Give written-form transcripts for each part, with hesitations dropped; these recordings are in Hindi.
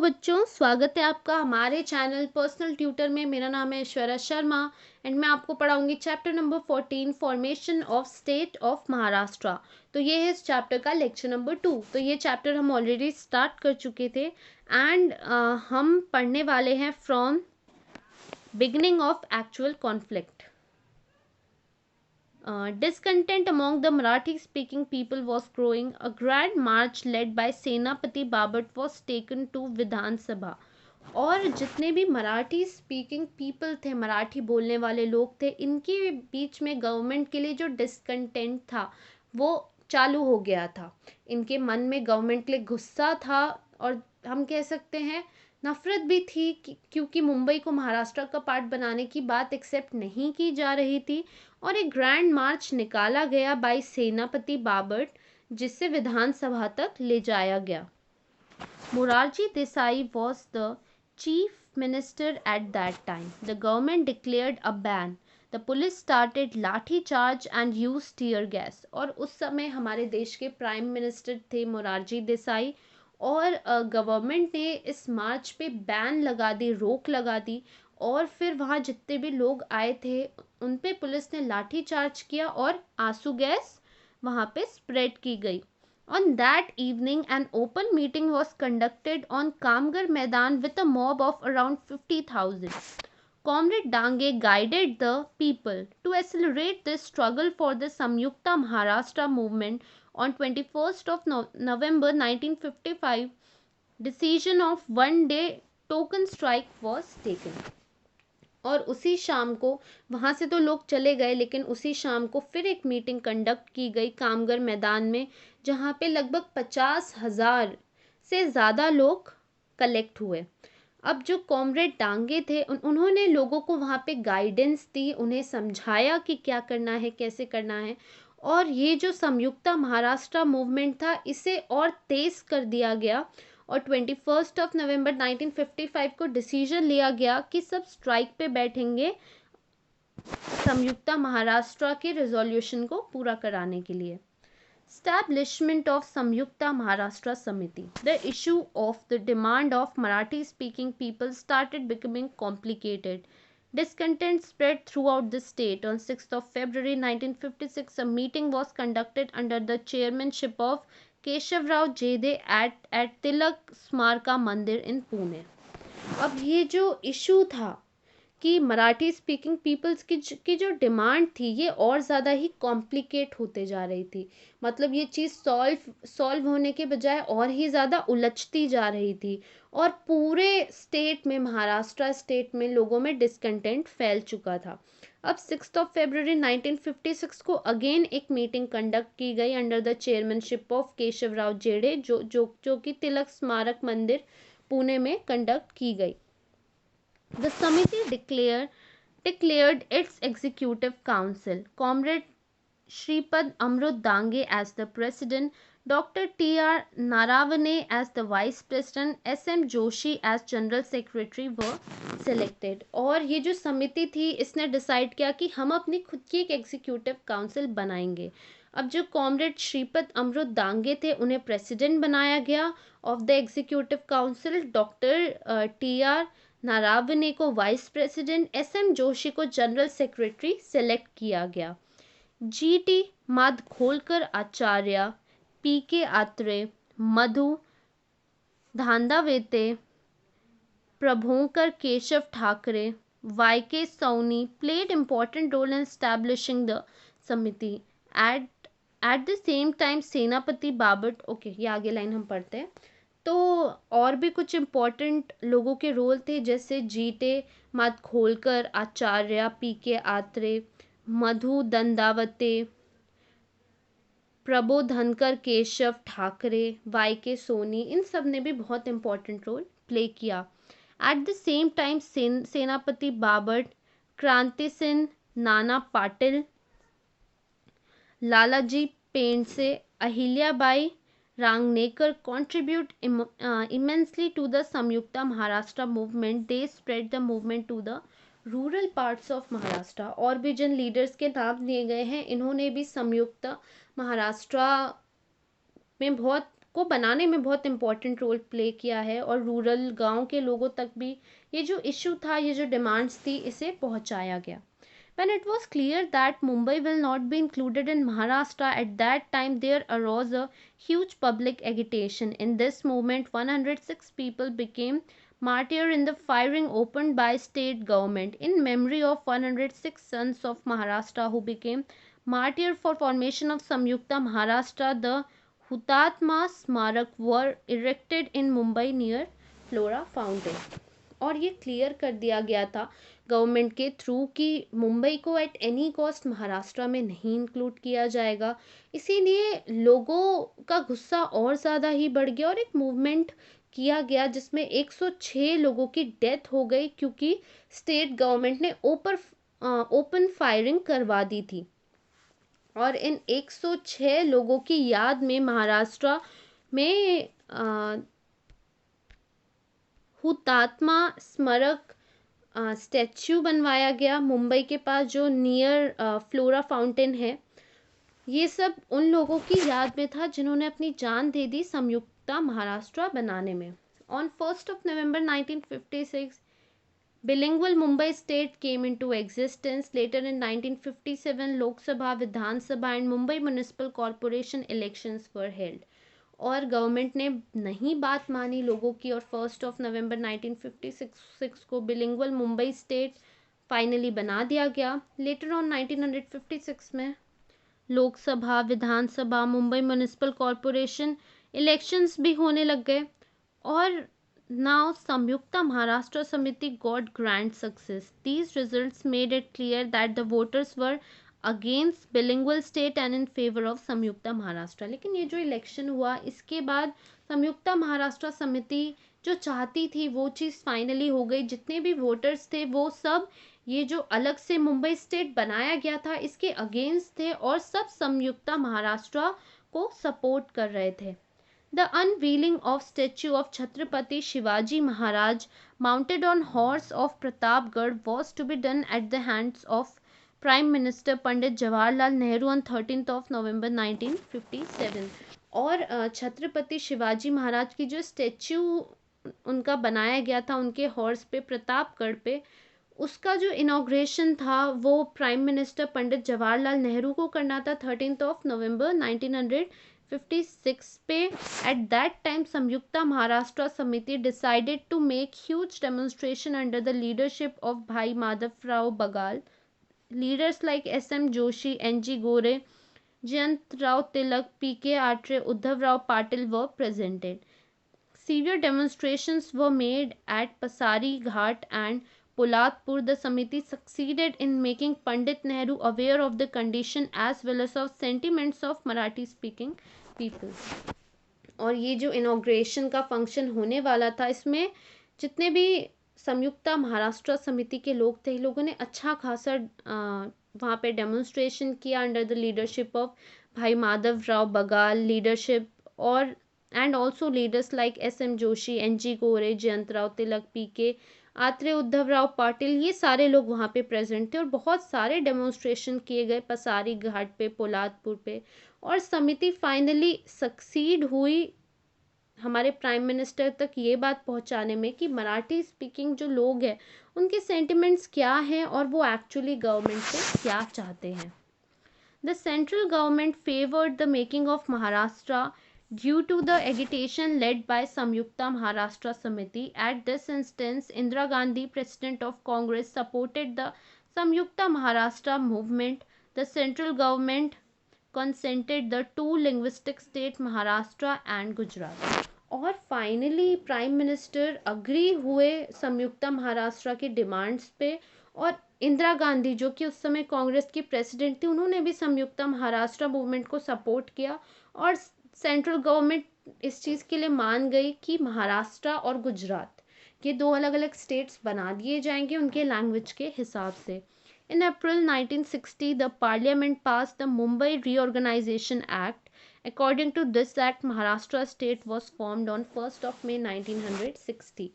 बच्चों, स्वागत है आपका हमारे चैनल पर्सनल ट्यूटर में। मेरा नाम है ऐश्वर्या शर्मा एंड मैं आपको पढ़ाऊंगी chapter number 14 formation of state of Maharashtra. तो ये है इस चैप्टर का लेक्चर नंबर 2। तो ये चैप्टर हम ऑलरेडी स्टार्ट कर चुके थे एंड हम पढ़ने वाले हैं from beginning of actual conflict. Discontent among the Marathi-speaking people was growing. A grand march led by सेनापति बाबट was taken to Vidhan Sabha. और जितने भी मराठी स्पीकिंग पीपल थे, मराठी बोलने वाले लोग थे, इनके बीच में गवर्नमेंट के लिए जो डिसकंटेंट था वो चालू हो गया था। इनके मन में गवर्नमेंट के लिए गुस्सा था और हम कह सकते हैं नफरत भी थी क्योंकि मुंबई को महाराष्ट्र का पार्ट बनाने की बात एक्सेप्ट नहीं की जा रही थी। और एक ग्रैंड मार्च निकाला गया बाय सेनापति बाबट, जिसे विधानसभा तक ले जाया गया। Morarji Desai was the chief minister at that time. The government declared a ban. The police started लाठी charge and used tear gas. और उस समय हमारे देश के प्राइम मिनिस्टर थे मोरारजी देसाई और गवर्नमेंट ने इस मार्च पे बैन लगा दी, रोक लगा दी। और फिर वहाँ जितने भी लोग आए थे उन पे पुलिस ने लाठी चार्ज किया और आंसू गैस वहाँ पे स्प्रेड की गई। On that evening, an open meeting was conducted on Kamgar Maidan with a mob of around 50,000. Comrade Dange guided the people to accelerate the struggle for the Samyukta Maharashtra movement. On 21st of November 1955, decision of one day token strike was taken. और उसी शाम को वहाँ से तो लोग चले गए, लेकिन उसी शाम को फिर एक मीटिंग कंडक्ट की गई कामगर मैदान में, जहाँ पे लगभग 50,000 से ज़्यादा लोग कलेक्ट हुए। अब जो कॉमरेड डांगे थे उन्होंने लोगों को वहाँ पे गाइडेंस दी, उन्हें समझाया कि क्या करना है, कैसे करना है। और ये जो संयुक्ता महाराष्ट्र मूवमेंट था इसे और तेज़ कर दिया गया और 21 नवंबर 1955 को डिसीजन लिया गया कि सब स्ट्राइक पे बैठेंगे संयुक्ता महाराष्ट्र के रिजोल्यूशन को पूरा कराने के लिए। Establishment of Samyukta Maharashtra Samiti. The issue of the demand of Marathi speaking people started becoming complicated. Discontent spread throughout the state. On 6th of February 1956, a meeting was conducted under the chairmanship of Keshavrao जेदे at तिलक स्मारका मंदिर इन पुणे। अब ये जो इशू था कि मराठी स्पीकिंग पीपल्स की जो डिमांड थी ये और ज़्यादा ही कॉम्प्लिकेट होते जा रही थी। मतलब ये चीज़ सॉल्व होने के बजाय और ही ज़्यादा उलझती जा रही थी और पूरे स्टेट में, महाराष्ट्र स्टेट में लोगों में डिसकंटेंट फैल चुका था। अब 6 फरवरी 1956 को अगेन एक मीटिंग कंडक्ट की गई under the chairmanship of Keshavrao जेडे, जो कि तिलक स्मारक मंदिर पुणे में कंडक्ट की गई। The committee declared its executive council. Comrade Shripad Amrut Dange as the president, Dr. T.R. Naravane as the vice president, S.M. Joshi as general secretary were selected. और ये जो समिति थी इसने डिसाइड किया कि हम अपनी खुद की एक एग्जीक्यूटिव काउंसिल बनाएंगे। अब जो कॉमरेड श्रीपद अमृत दांगे थे उन्हें प्रेसिडेंट बनाया गया of the executive council, doctor T R. Naravane को वाइस प्रेसिडेंट, एस.एम. जोशी को जनरल सेक्रेटरी सेलेक्ट किया गया। G T. Madkholkar Acharya, P K. Atre, Madhu Dandavate, Prabodhankar Keshav Thackeray, Y K. Soni played important role in establishing the Samiti. At the same time Senapati Bapat, okay ये आगे लाइन हम पढ़ते हैं। तो और भी कुछ इम्पोर्टेंट लोगों के रोल थे, जैसे G T Madkholkar Acharya, P K. Atre, Madhu Dandavate, Prabodhankar Keshav Thackeray, Y K. Soni, इन सब ने भी बहुत इम्पोर्टेंट रोल प्ले किया। At the same time Senapati Bapat, Kranti Singh, Nana Patil, Lalaji Pendse, Ahilyabai Rangnekar contribute immensely to the Samyukta Maharashtra movement. They spread the movement to the rural parts of Maharashtra. और भी जिन लीडर्स के नाम दिए गए हैं इन्होंने भी संयुक्त महाराष्ट्र में बहुत को बनाने में बहुत इम्पोर्टेंट रोल प्ले किया है, और रूरल गांव के लोगों तक भी ये जो इशू था, ये जो डिमांड्स थी, इसे पहुंचाया गया. When it was clear that Mumbai will not be included in Maharashtra, at that time there arose a huge public agitation. In this movement, 106 people became martyrs in the firing opened by state government in memory of 106 sons of Maharashtra who became martyrs for formation of Samyukta Maharashtra. The Hutatma Smarak were erected in Mumbai near Flora Fountain. और ये क्लियर कर दिया गया था गवर्नमेंट के थ्रू कि मुंबई को एट एनी कॉस्ट महाराष्ट्र में नहीं इंक्लूड किया जाएगा. इसीलिए लोगों का गुस्सा और ज़्यादा ही बढ़ गया और एक मूवमेंट किया गया जिसमें 106 लोगों की डेथ हो गई क्योंकि स्टेट गवर्नमेंट ने ओपन फायरिंग करवा दी थी. और इन 106 लोगों की याद में महाराष्ट्र में हुतात्मा स्मारक स्टैच्यू बनवाया गया मुंबई के पास जो नियर फ्लोरा फाउंटेन है. ये सब उन लोगों की याद में था जिन्होंने अपनी जान दे दी संयुक्ता महाराष्ट्र बनाने में. On 1st of November 1956 bilingual Mumbai state came into existence. Later in 1957 Lok Sabha, Vidhan Sabha and Mumbai Municipal Corporation elections were held. और गवर्नमेंट ने नहीं बात मानी लोगों की और 1st of November 1956 को बिलिंगुअल मुंबई स्टेट फाइनली बना दिया गया. लेटर ऑन 1956 में Lok Sabha, Vidhan Sabha, Mumbai municipal corporation elections भी होने लग गए और now Samyukta Maharashtra Samiti got grand success. These results made it clear that the voters were against bilingual state and in favour of Samyukta Maharashtra. लेकिन ये जो इलेक्शन हुआ इसके बाद संयुक्ता महाराष्ट्र समिति जो चाहती थी वो चीज़ फाइनली हो गई. जितने भी वोटर्स थे वो सब ये जो अलग से मुंबई स्टेट बनाया गया था इसके अगेंस्ट थे और सब संयुक्ता महाराष्ट्र को सपोर्ट कर रहे थे. The unveiling of statue of Chhatrapati Shivaji Maharaj mounted on horse of Pratapgarh was to be done at the hands of Prime Minister Pandit Jawaharlal Nehru on 13th of November 1957. और छत्रपति शिवाजी महाराज की जो स्टेच्यू उनका बनाया गया था उनके हॉर्स पे प्रतापगढ़ पे, उसका जो इनॉग्रेशन था वो प्राइम मिनिस्टर पंडित जवाहरलाल नेहरू को करना था 13th of November 1956 पे. At that time Samyukta Maharashtra Samiti decided to make huge demonstration under the leadership of Bhai Madhavrao Bagal. Leaders like SM जोशी, NG गोरे, जयंतराव तिलक, PK Atre, Uddhavrao Patil were presented. Severe demonstrations were made at Pasari Ghat and Polatpur. The committee succeeded in making Pandit Nehru aware of the condition as well as of sentiments of Marathi speaking people. और ये जो इनॉग्रेशन का फंक्शन होने वाला था इसमें जितने भी संयुक्ता महाराष्ट्र समिति के लोग थे लोगों ने अच्छा खासा वहाँ पे डेमोन्स्ट्रेशन किया under the leadership of Bhai Madhavrao Bengal leadership और and also leaders like SM जोशी, NG गोरे, जयंतराव तिलक, PK आत्रे, उद्धवराव पाटिल, ये सारे लोग वहाँ पे प्रेजेंट थे और बहुत सारे डेमोन्स्ट्रेशन किए गए पसारी घाट पे, पोलादपुर पे और समिति फाइनली सक्सीड हुई हमारे प्राइम मिनिस्टर तक ये बात पहुंचाने में कि मराठी स्पीकिंग जो लोग हैं उनके सेंटिमेंट्स क्या हैं और वो एक्चुअली गवर्नमेंट से क्या चाहते हैं. The central government favoured the making of Maharashtra due to the agitation led by Samyukta Maharashtra Samiti. At this instance, Indira Gandhi, President of Congress, supported the Samyukta Maharashtra movement. The central government consented the two linguistic state Maharashtra and Gujarat. और फाइनली प्राइम मिनिस्टर अग्री हुए संयुक्ता महाराष्ट्र की डिमांड्स पे और इंदिरा गांधी जो कि उस समय कांग्रेस की प्रेसिडेंट थी उन्होंने भी संयुक्ता महाराष्ट्र मूवमेंट को सपोर्ट किया और सेंट्रल गवर्नमेंट इस चीज़ के लिए मान गई कि महाराष्ट्र और गुजरात ये दो अलग अलग स्टेट्स बना दिए जाएंगे उनके लैंग्वेज के हिसाब से. In April 1960, the Parliament passed the Mumbai Reorganization Act. According to this act, Maharashtra state was formed on 1st of May 1960.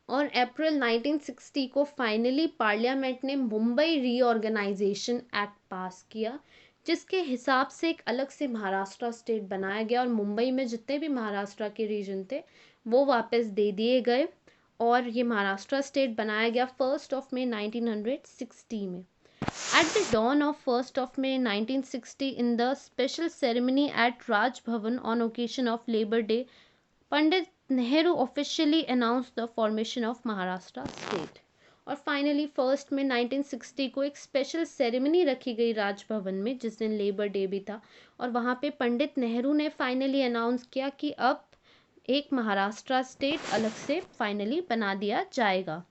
और अप्रैल 1960 को फाइनली पार्लियामेंट ने मुंबई रीऑर्गेनाइजेशन एक्ट पास किया जिसके हिसाब से एक अलग से महाराष्ट्र स्टेट बनाया गया और मुंबई में जितने भी महाराष्ट्र के रीजन थे वो वापस दे दिए गए और ये महाराष्ट्र स्टेट बनाया गया 1 मई 1960 में। At the dawn of 1 May 1960, in the special ceremony at Raj Bhavan on occasion of Labor Day, Pandit Nehru officially announced the formation of Maharashtra state. और फाइनली 1 मई 1960 को एक स्पेशल सेरेमनी रखी गई राजभवन में जिस दिन लेबर डे भी था और वहाँ पे पंडित नेहरू ने फाइनली अनाउंस किया कि अब एक महाराष्ट्र स्टेट अलग से फाइनली बना दिया जाएगा।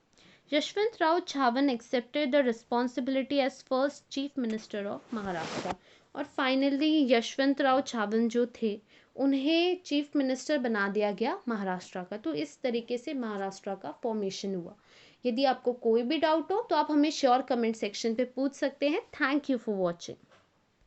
Yashwantrao Chavan accepted the responsibility as first chief minister of Maharashtra और फाइनली यशवंतराव छावन जो थे उन्हें चीफ मिनिस्टर बना दिया गया महाराष्ट्र का। तो इस तरीके से महाराष्ट्र का फॉर्मेशन हुआ। यदि आपको कोई भी डाउट हो तो आप हमें श्योर कमेंट सेक्शन पे पूछ सकते हैं। Thank you for watching.